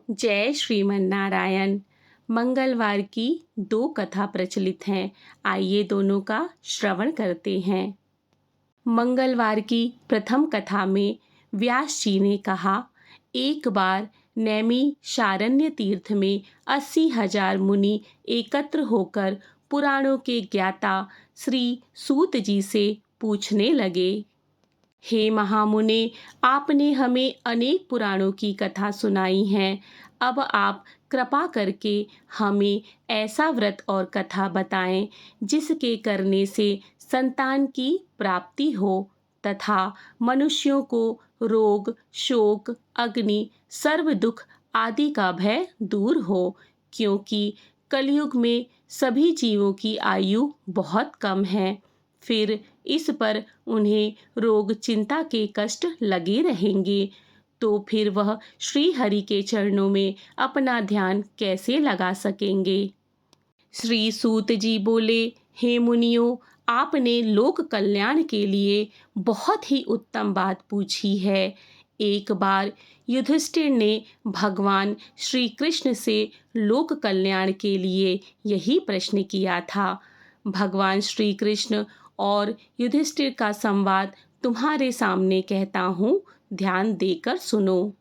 जय श्रीमन नारायण। मंगलवार की दो कथा प्रचलित हैं। आइए दोनों का श्रवण करते हैं। मंगलवार की प्रथम कथा में व्यास जी ने कहा, एक बार नैमी शारण्य तीर्थ में 80,000 मुनि एकत्र होकर पुराणों के ज्ञाता श्री सूत जी से पूछने लगे, हे महामुने, आपने हमें अनेक पुराणों की कथा सुनाई है। अब आप कृपा करके हमें ऐसा व्रत और कथा बताएं जिसके करने से संतान की प्राप्ति हो तथा मनुष्यों को रोग, शोक, अग्नि, सर्व दुख आदि का भय दूर हो, क्योंकि कलयुग में सभी जीवों की आयु बहुत कम है। फिर इस पर उन्हें रोग, चिंता के कष्ट लगे रहेंगे, तो फिर वह श्री हरि के चरणों में अपना ध्यान कैसे लगा सकेंगे। श्री सूत जी बोले, हे मुनियों, आपने लोक कल्याण के लिए बहुत ही उत्तम बात पूछी है। एक बार युधिष्ठिर ने भगवान श्री कृष्ण से लोक कल्याण के लिए यही प्रश्न किया था। भगवान श्री कृष्ण और युधिष्ठिर का संवाद तुम्हारे सामने कहता हूँ, ध्यान देकर सुनो।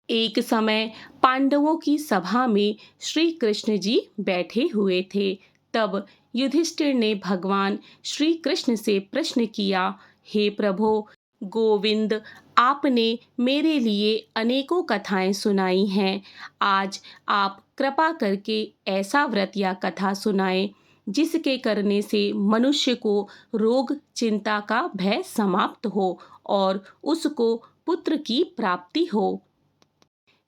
एक समय पांडवों की सभा में श्री कृष्ण जी बैठे हुए थे। तब युधिष्ठिर ने भगवान श्री कृष्ण से प्रश्न किया, हे प्रभो गोविंद, आपने मेरे लिए अनेकों कथाएं सुनाई हैं। आज आप कृपा करके ऐसा व्रत या कथा सुनाएं जिसके करने से मनुष्य को रोग, चिंता का भय समाप्त हो और उसको पुत्र की प्राप्ति हो।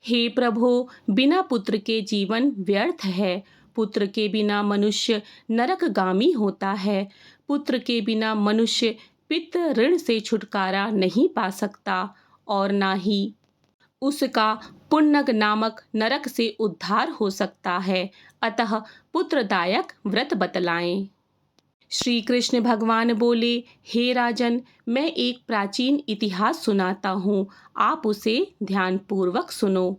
हे प्रभु, बिना पुत्र के जीवन व्यर्थ है। पुत्र के बिना मनुष्य नरकगामी होता है। पुत्र के बिना मनुष्य पितृ ऋण से छुटकारा नहीं पा सकता और ना ही उसका पुण्यक नामक नरक से उद्धार हो सकता है। अतः पुत्रदायक व्रत बतलाएं। श्री कृष्ण भगवान बोले, हे राजन, मैं एक प्राचीन इतिहास सुनाता हूँ, आप उसे ध्यानपूर्वक सुनो।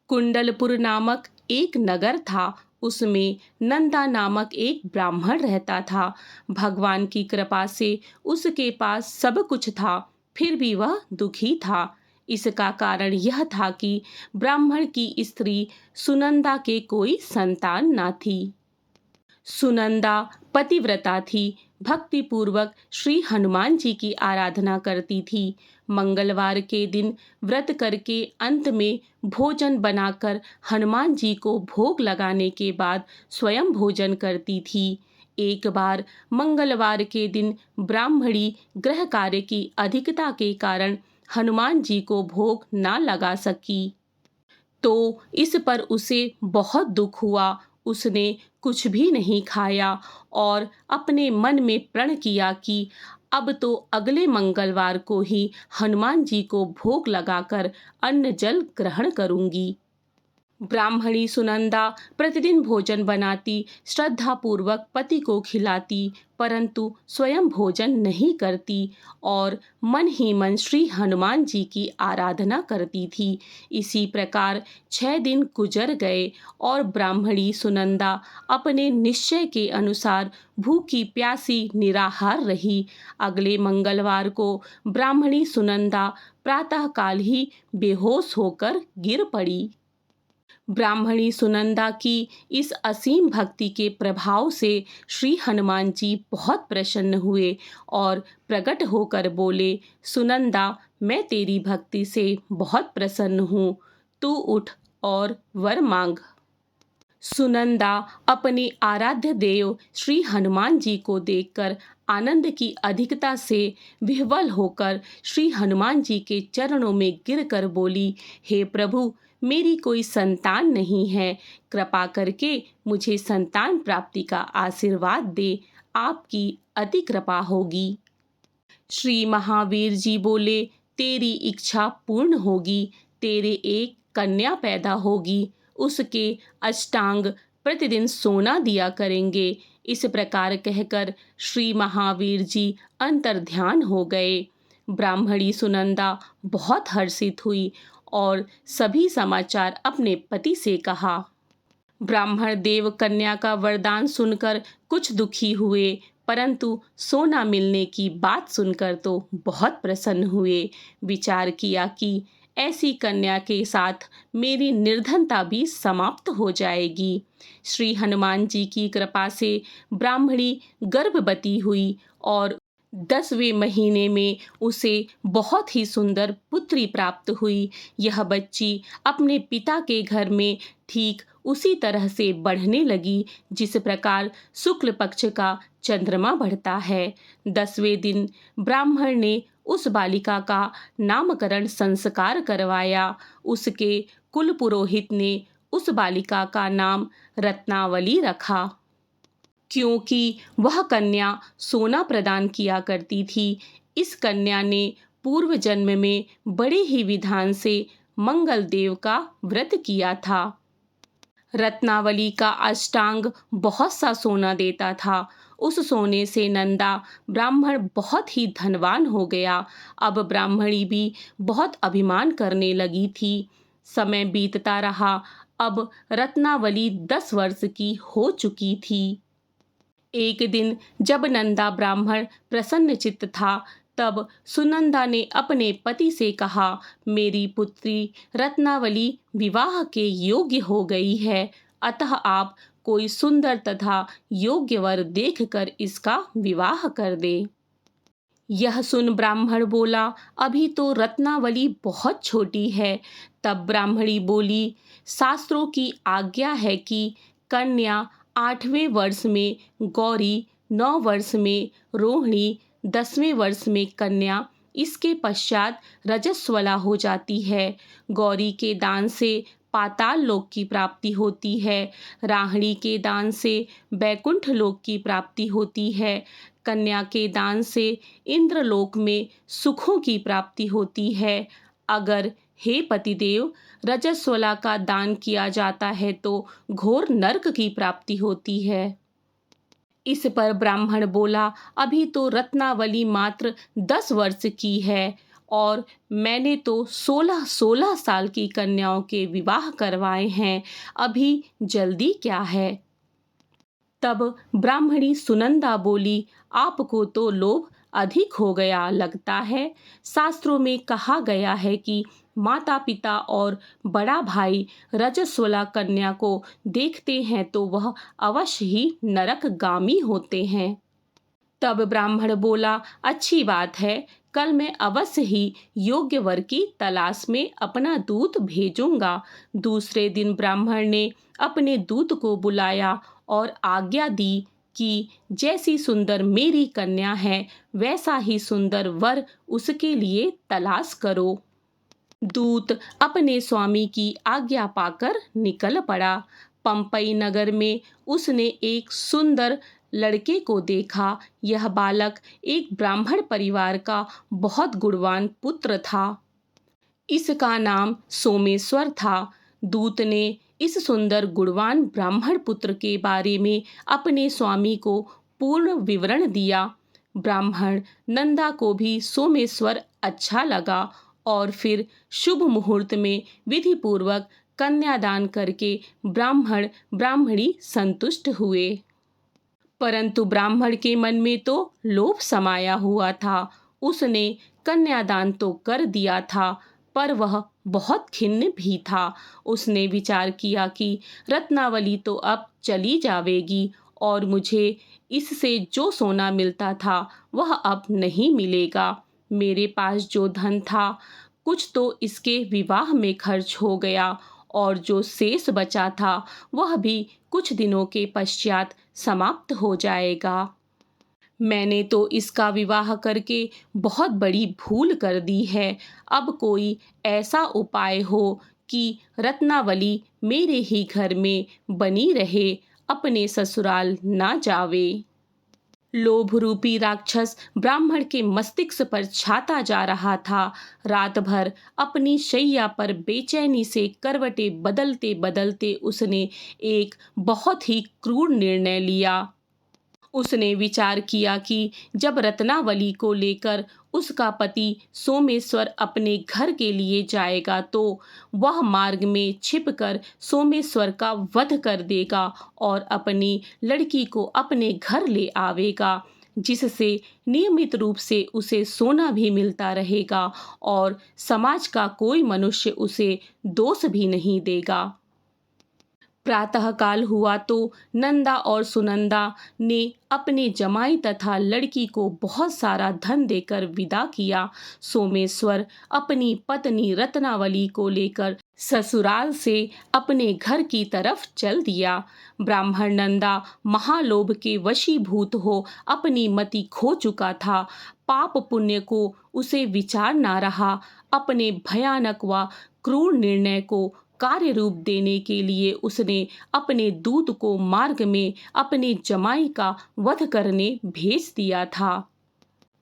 कुंडलपुर नामक एक नगर था। उसमें नंदा नामक एक ब्राह्मण रहता था। भगवान की कृपा से उसके पास सब कुछ था, फिर भी वह दुखी था। इसका कारण यह था कि ब्राह्मण की स्त्री सुनंदा के कोई संतान ना थी। सुनंदा पतिव्रता थी, भक्ति पूर्वक श्री हनुमान जी की आराधना करती थी। मंगलवार के दिन व्रत करके अंत में भोजन बनाकर हनुमान जी को भोग लगाने के बाद स्वयं भोजन करती थी। एक बार मंगलवार के दिन ब्राह्मणी गृह कार्य की अधिकता के कारण हनुमान जी को भोग ना लगा सकी, तो इस पर उसे बहुत दुख हुआ। उसने कुछ भी नहीं खाया और अपने मन में प्रण किया कि अब तो अगले मंगलवार को ही हनुमान जी को भोग लगाकर अन्न जल ग्रहण करूंगी। ब्राह्मणी सुनंदा प्रतिदिन भोजन बनाती, श्रद्धा पूर्वक पति को खिलाती, परंतु स्वयं भोजन नहीं करती और मन ही मन श्री हनुमान जी की आराधना करती थी। इसी प्रकार 6 दिन गुजर गए और ब्राह्मणी सुनंदा अपने निश्चय के अनुसार भूखी प्यासी निराहार रही। अगले मंगलवार को ब्राह्मणी सुनंदा प्रातःकाल ही बेहोश होकर गिर पड़ी। ब्राह्मणी सुनंदा की इस असीम भक्ति के प्रभाव से श्री हनुमान जी बहुत प्रसन्न हुए और प्रकट होकर बोले, सुनंदा, मैं तेरी भक्ति से बहुत प्रसन्न हूँ, तू उठ और वर मांग। सुनंदा अपने आराध्य देव श्री हनुमान जी को देखकर आनंद की अधिकता से विह्वल होकर श्री हनुमान जी के चरणों में गिरकर बोली, हे प्रभु, मेरी कोई संतान नहीं है, कृपा करके मुझे संतान प्राप्ति का आशीर्वाद दे, आपकी अति कृपा होगी। श्री महावीर जी बोले, तेरी इच्छा पूर्ण होगी, तेरे एक कन्या पैदा होगी, उसके अष्टांग प्रतिदिन सोना दिया करेंगे। इस प्रकार कहकर श्री महावीर जी अंतर्ध्यान हो गए। ब्राह्मणी सुनंदा बहुत हर्षित हुई और सभी समाचार अपने पति से कहा। ब्राह्मण देव कन्या का वरदान सुनकर कुछ दुखी हुए, परंतु सोना मिलने की बात सुनकर तो बहुत प्रसन्न हुए। विचार किया कि ऐसी कन्या के साथ मेरी निर्धनता भी समाप्त हो जाएगी। श्री हनुमान जी की कृपा से ब्राह्मणी गर्भवती हुई और 10वें महीने में उसे बहुत ही सुंदर पुत्री प्राप्त हुई। यह बच्ची अपने पिता के घर में ठीक उसी तरह से बढ़ने लगी जिस प्रकार शुक्ल पक्ष का चंद्रमा बढ़ता है। 10वें दिन ब्राह्मण ने उस बालिका का नामकरण संस्कार करवाया। उसके कुल पुरोहित ने उस बालिका का नाम रत्नावली रखा, क्योंकि वह कन्या सोना प्रदान किया करती थी। इस कन्या ने पूर्व जन्म में बड़े ही विधान से मंगल देव का व्रत किया था। रत्नावली का अष्टांग बहुत सा सोना देता था। उस सोने से नंदा ब्राह्मण बहुत ही धनवान हो गया। अब ब्राह्मणी भी बहुत अभिमान करने लगी थी। समय बीतता रहा। अब रत्नावली 10 वर्ष की हो चुकी थी। एक दिन जब नंदा ब्राह्मण प्रसन्न चित्त था, तब सुनंदा ने अपने पति से कहा, मेरी पुत्री रत्नावली विवाह के योग्य हो गई है, अतः आप कोई सुंदर तथा योग्य वर देखकर इसका विवाह कर दे। यह सुन ब्राह्मण बोला, अभी तो रत्नावली बहुत छोटी है। तब ब्राह्मणी बोली, शास्त्रों की आज्ञा है कि कन्या 8वें वर्ष में गौरी, 9 वर्ष में रोहिणी, 10वें वर्ष में कन्या, इसके पश्चात रजस्वला हो जाती है। गौरी के दान से पाताल लोक की प्राप्ति होती है, राहणी के दान से बैकुंठ लोक की प्राप्ति होती है, कन्या के दान से इंद्रलोक में सुखों की प्राप्ति होती है। अगर हे पतिदेव रजस्वला का दान किया जाता है तो घोर नरक की प्राप्ति होती है। इस पर ब्राह्मण बोला, अभी तो रत्नावली मात्र 10 वर्ष की है और मैंने तो 16-16 साल की कन्याओं के विवाह करवाए हैं, अभी जल्दी क्या है। तब ब्राह्मणी सुनंदा बोली, आपको तो लोभ अधिक हो गया लगता है। शास्त्रों में कहा गया है कि माता पिता और बड़ा भाई रजस्वला कन्या को देखते हैं तो वह अवश्य ही नरकगामी होते हैं। तब ब्राह्मण बोला, अच्छी बात है, कल मैं अवश्य ही योग्य वर की तलाश में अपना दूत भेजूंगा। दूसरे दिन ब्राह्मण ने अपने दूत को बुलाया और आज्ञा दी कि जैसी सुंदर मेरी कन्या है वैसा ही सुंदर वर उसके लिए तलाश करो। दूत अपने स्वामी की आज्ञा पाकर निकल पड़ा। पंपई नगर में उसने एक सुंदर लड़के को देखा। यह बालक एक ब्राह्मण परिवार का बहुत गुणवान पुत्र था। इसका नाम सोमेश्वर था। दूत ने इस सुंदर गुणवान ब्राह्मण पुत्र के बारे में अपने स्वामी को पूर्ण विवरण दिया। ब्राह्मण नंदा को भी सोमेश्वर अच्छा लगा और फिर शुभ मुहूर्त में विधि पूर्वक कन्यादान करके ब्राह्मण ब्राह्मणी संतुष्ट हुए। परंतु ब्राह्मण के मन में तो लोभ समाया हुआ था। उसने कन्यादान तो कर दिया था, पर वह बहुत खिन्न भी था। उसने विचार किया कि रत्नावली तो अब चली जावेगी और मुझे इससे जो सोना मिलता था वह अब नहीं मिलेगा। मेरे पास जो धन था कुछ तो इसके विवाह में खर्च हो गया और जो शेष बचा था वह भी कुछ दिनों के पश्चात समाप्त हो जाएगा। मैंने तो इसका विवाह करके बहुत बड़ी भूल कर दी है। अब कोई ऐसा उपाय हो कि रत्नावली मेरे ही घर में बनी रहे, अपने ससुराल ना जावे। लोभ रूपी राक्षस ब्राह्मण के मस्तिष्क पर छाता जा रहा था। रात भर अपनी शैया पर बेचैनी से करवटें बदलते बदलते उसने एक बहुत ही क्रूर निर्णय लिया। उसने विचार किया कि जब रत्नावली को लेकर उसका पति सोमेश्वर अपने घर के लिए जाएगा तो वह मार्ग में छिपकर सोमेश्वर का वध कर देगा और अपनी लड़की को अपने घर ले आवेगा, जिससे नियमित रूप से उसे सोना भी मिलता रहेगा और समाज का कोई मनुष्य उसे दोष भी नहीं देगा। प्रातःकाल हुआ तो नंदा और सुनंदा ने अपने जमाई तथा लड़की को बहुत सारा धन देकर विदा किया। सोमेश्वर अपनी पत्नी रत्नावली को लेकर ससुराल से अपने घर की तरफ चल दिया। ब्राह्मण नंदा महालोभ के वशीभूत हो अपनी मति खो चुका था। पाप पुण्य को उसे विचार ना रहा। अपने भयानक व क्रूर निर्णय को कार्य रूप देने के लिए उसने अपने दूत को मार्ग में अपने जमाई का वध करने भेज दिया था,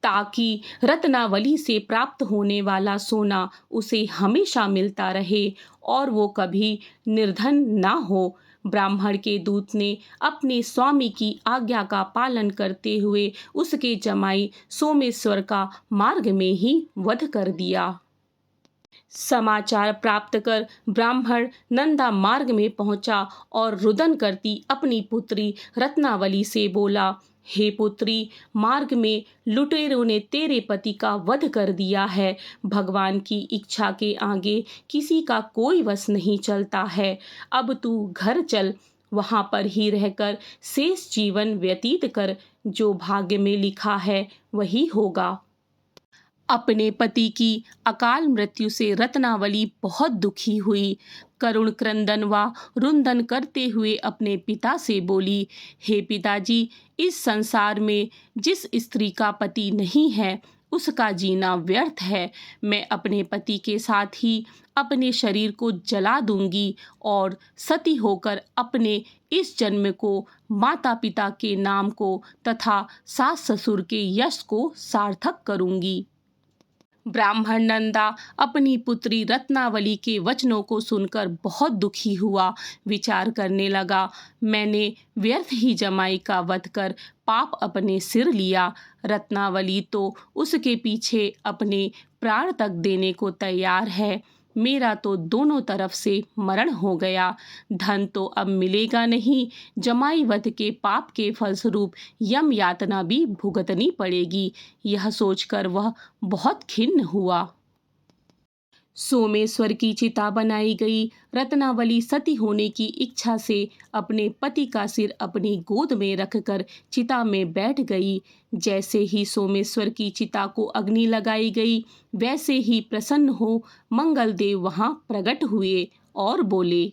ताकि रत्नावली से प्राप्त होने वाला सोना उसे हमेशा मिलता रहे और वो कभी निर्धन ना हो। ब्राह्मण के दूत ने अपने स्वामी की आज्ञा का पालन करते हुए उसके जमाई सोमेश्वर का मार्ग में ही वध कर दिया। समाचार प्राप्त कर ब्राह्मण नंदा मार्ग में पहुंचा और रुदन करती अपनी पुत्री रत्नावली से बोला, हे पुत्री, मार्ग में लुटेरों ने तेरे पति का वध कर दिया है। भगवान की इच्छा के आगे किसी का कोई वश नहीं चलता है। अब तू घर चल, वहां पर ही रहकर शेष जीवन व्यतीत कर। जो भाग्य में लिखा है वही होगा। अपने पति की अकाल मृत्यु से रत्नावली बहुत दुखी हुई। करुण क्रंदन व रुंदन करते हुए अपने पिता से बोली, हे पिताजी, इस संसार में जिस स्त्री का पति नहीं है उसका जीना व्यर्थ है। मैं अपने पति के साथ ही अपने शरीर को जला दूंगी और सती होकर अपने इस जन्म को, माता पिता के नाम को तथा सास ससुर के यश को सार्थक करूंगी। ब्राह्मण नंदा अपनी पुत्री रत्नावली के वचनों को सुनकर बहुत दुखी हुआ। विचार करने लगा, मैंने व्यर्थ ही जमाई का वध कर पाप अपने सिर लिया। रत्नावली तो उसके पीछे अपने प्राण तक देने को तैयार है। मेरा तो दोनों तरफ से मरण हो गया। धन तो अब मिलेगा नहीं। जमाई वध के पाप के फलस्वरूप यम यातना भी भुगतनी पड़ेगी। यह सोचकर वह बहुत खिन्न हुआ। सोमेश्वर की चिता बनाई गई। रत्नावली सती होने की इच्छा से अपने पति का सिर अपनी गोद में रखकर चिता में बैठ गई। जैसे ही सोमेश्वर की चिता को अग्नि लगाई गई, वैसे ही प्रसन्न हो मंगलदेव वहां प्रकट हुए और बोले,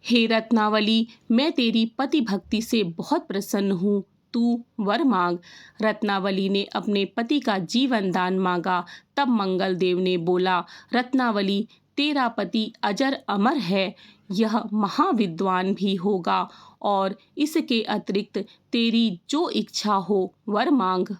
हे रत्नावली, मैं तेरी पति भक्ति से बहुत प्रसन्न हूँ। तू वर मांग। रत्नावली ने अपने पति का जीवन दान मांगा। तब मंगलदेव ने बोला, रत्नावली, तेरा पति अजर अमर है। यह महाविद्वान भी होगा और इसके अतिरिक्त तेरी जो इच्छा हो वर मांग।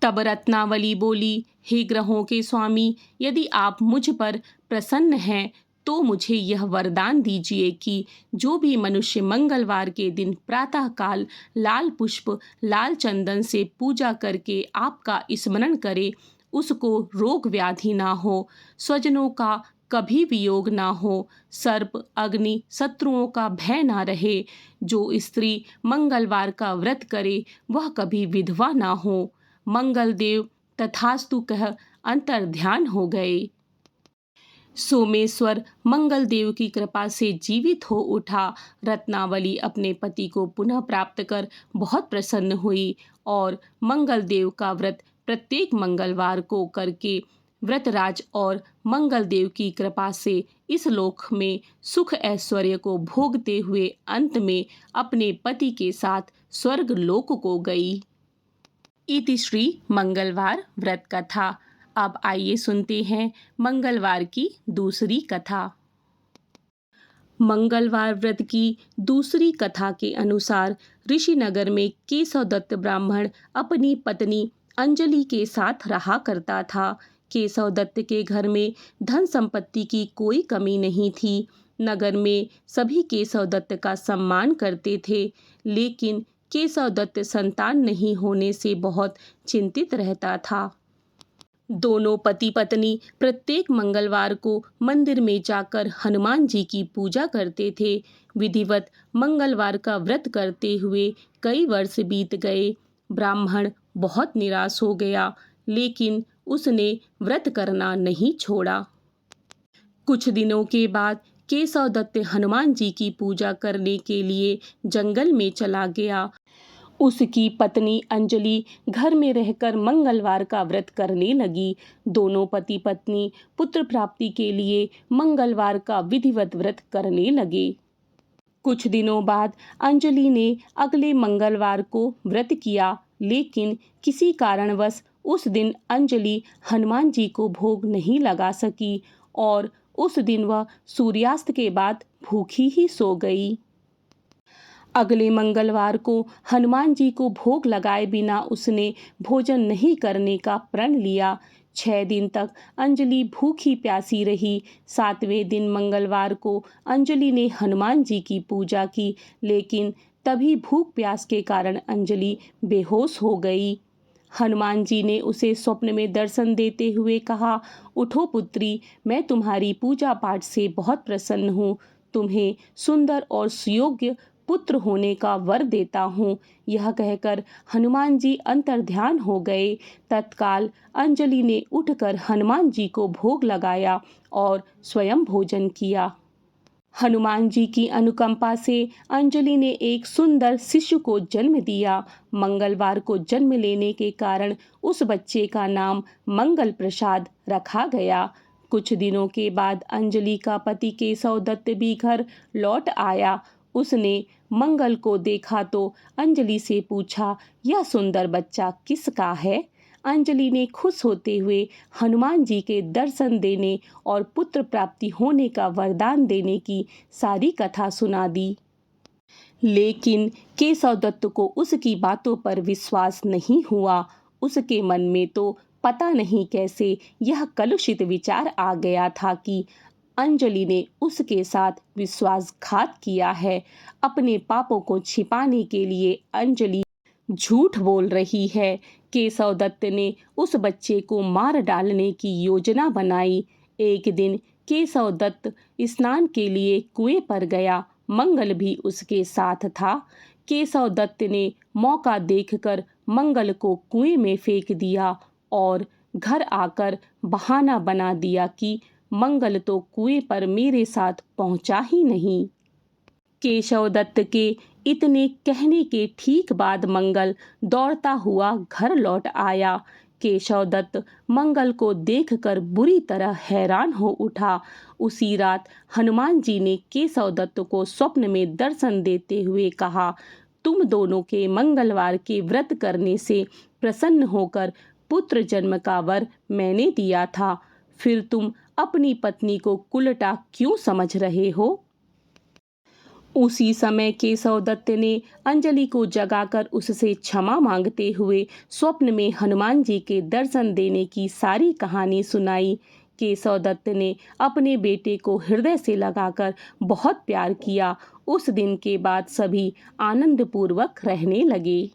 तब रत्नावली बोली, हे ग्रहों के स्वामी, यदि आप मुझ पर प्रसन्न हैं तो मुझे यह वरदान दीजिए कि जो भी मनुष्य मंगलवार के दिन प्रातःकाल लाल पुष्प लाल चंदन से पूजा करके आपका स्मरण करे, उसको रोग व्याधि ना हो, स्वजनों का कभी वियोग ना हो, सर्प अग्नि शत्रुओं का भय ना रहे। जो स्त्री मंगलवार का व्रत करे वह कभी विधवा ना हो। मंगलदेव तथास्तु कह अंतर्ध्यान हो गए। सोमेश्वर मंगलदेव की कृपा से जीवित हो उठा। रत्नावली अपने पति को पुनः प्राप्त कर बहुत प्रसन्न हुई और मंगलदेव का व्रत प्रत्येक मंगलवार को करके व्रतराज और मंगलदेव की कृपा से इस लोक में सुख ऐश्वर्य को भोगते हुए अंत में अपने पति के साथ स्वर्ग लोक को गई। इति श्री मंगलवार व्रत कथा। अब आइए सुनते हैं मंगलवार की दूसरी कथा। मंगलवार व्रत की दूसरी कथा के अनुसार ऋषिनगर में केशवदत्त ब्राह्मण अपनी पत्नी अंजलि के साथ रहा करता था। केशवदत्त के घर में धन संपत्ति की कोई कमी नहीं थी। नगर में सभी केशवदत्त का सम्मान करते थे, लेकिन केशव दत्त संतान नहीं होने से बहुत चिंतित रहता था। दोनों पति पत्नी प्रत्येक मंगलवार को मंदिर में जाकर हनुमान जी की पूजा करते थे। विधिवत मंगलवार का व्रत करते हुए कई वर्ष बीत गए। ब्राह्मण बहुत निराश हो गया, लेकिन उसने व्रत करना नहीं छोड़ा। कुछ दिनों के बाद केशव दत्त हनुमान जी की पूजा करने के लिए जंगल में चला गया। उसकी पत्नी अंजलि घर में रहकर मंगलवार का व्रत करने लगी। दोनों पति पत्नी पुत्र प्राप्ति के लिए मंगलवार का विधिवत व्रत करने लगे। कुछ दिनों बाद अंजलि ने अगले मंगलवार को व्रत किया, लेकिन किसी कारणवश उस दिन अंजलि हनुमान जी को भोग नहीं लगा सकी और उस दिन वह सूर्यास्त के बाद भूखी ही सो गई। अगले मंगलवार को हनुमान जी को भोग लगाए बिना उसने भोजन नहीं करने का प्रण लिया। 6 दिन तक अंजलि भूखी प्यासी रही। 7वें दिन मंगलवार को अंजलि ने हनुमान जी की पूजा की, लेकिन तभी भूख प्यास के कारण अंजलि बेहोश हो गई। हनुमान जी ने उसे स्वप्न में दर्शन देते हुए कहा, उठो पुत्री, मैं तुम्हारी पूजा पाठ से बहुत प्रसन्न हूँ। तुम्हें सुंदर और सुयोग्य पुत्र होने का वर देता हूँ। यह कहकर हनुमान जी अंतर्ध्यान हो गए। तत्काल अंजलि ने उठकर हनुमान जी को भोग लगाया और स्वयं भोजन किया। हनुमान जी की अनुकंपा से अंजलि ने एक सुंदर शिशु को जन्म दिया। मंगलवार को जन्म लेने के कारण उस बच्चे का नाम मंगल प्रसाद रखा गया। कुछ दिनों के बाद अंजलि का पति केशव दत्त भी घर लौट आया। उसने मंगल को देखा तो अंजलि से पूछा, यह सुंदर बच्चा किसका है? अंजलि ने खुश होते हुए हनुमान जी के दर्शन देने और पुत्र प्राप्ति होने का वरदान देने की सारी कथा सुना दी। लेकिन केशव दत्त को उसकी बातों पर विश्वास नहीं हुआ। उसके मन में तो पता नहीं कैसे यह कलुषित विचार आ गया था कि अंजलि ने उसके साथ विश्वासघात किया है। अपने पापों को छिपाने के लिए अंजलि झूठ बोल रही है। केशव दत्त ने उस बच्चे को मार डालने की योजना बनाई। एक दिन केशव दत्त स्नान के लिए कुएं पर गया। मंगल भी उसके साथ था। केशव दत्त ने मौका देखकर मंगल को कुएं में फेंक दिया और घर आकर बहाना बना दिया कि मंगल तो कुएं पर मेरे साथ पहुंचा ही नहीं। केशव दत्त के इतने कहने के ठीक बाद मंगल दौड़ता हुआ घर लौट आया। केशव दत्त मंगल को देखकर बुरी तरह हैरान हो उठा। उसी रात हनुमान जी ने केशव दत्त को स्वप्न में दर्शन देते हुए कहा, तुम दोनों के मंगलवार के व्रत करने से प्रसन्न होकर पुत्र जन्म का वर मैंने दिया था। फिर तुम अपनी पत्नी को कुलटा क्यों समझ रहे हो? उसी समय केशव दत्त ने अंजलि को जगाकर उससे क्षमा मांगते हुए स्वप्न में हनुमान जी के दर्शन देने की सारी कहानी सुनाई। केशव दत्त ने अपने बेटे को हृदय से लगाकर बहुत प्यार किया। उस दिन के बाद सभी आनंदपूर्वक रहने लगे।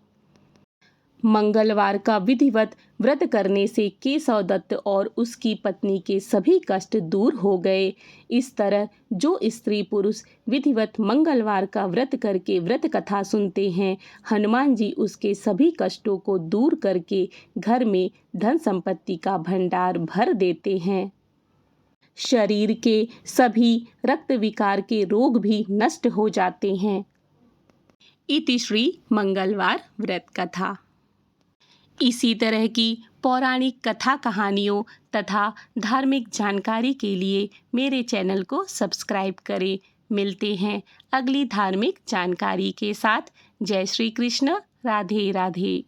मंगलवार का विधिवत व्रत करने से केशव दत्त और उसकी पत्नी के सभी कष्ट दूर हो गए। इस तरह जो स्त्री पुरुष विधिवत मंगलवार का व्रत करके व्रत कथा सुनते हैं, हनुमान जी उसके सभी कष्टों को दूर करके घर में धन संपत्ति का भंडार भर देते हैं। शरीर के सभी रक्त विकार के रोग भी नष्ट हो जाते हैं। इति श्री मंगलवार व्रत कथा। इसी तरह की पौराणिक कथा कहानियों तथा धार्मिक जानकारी के लिए मेरे चैनल को सब्सक्राइब करें। मिलते हैं अगली धार्मिक जानकारी के साथ। जय श्री कृष्ण। राधे राधे।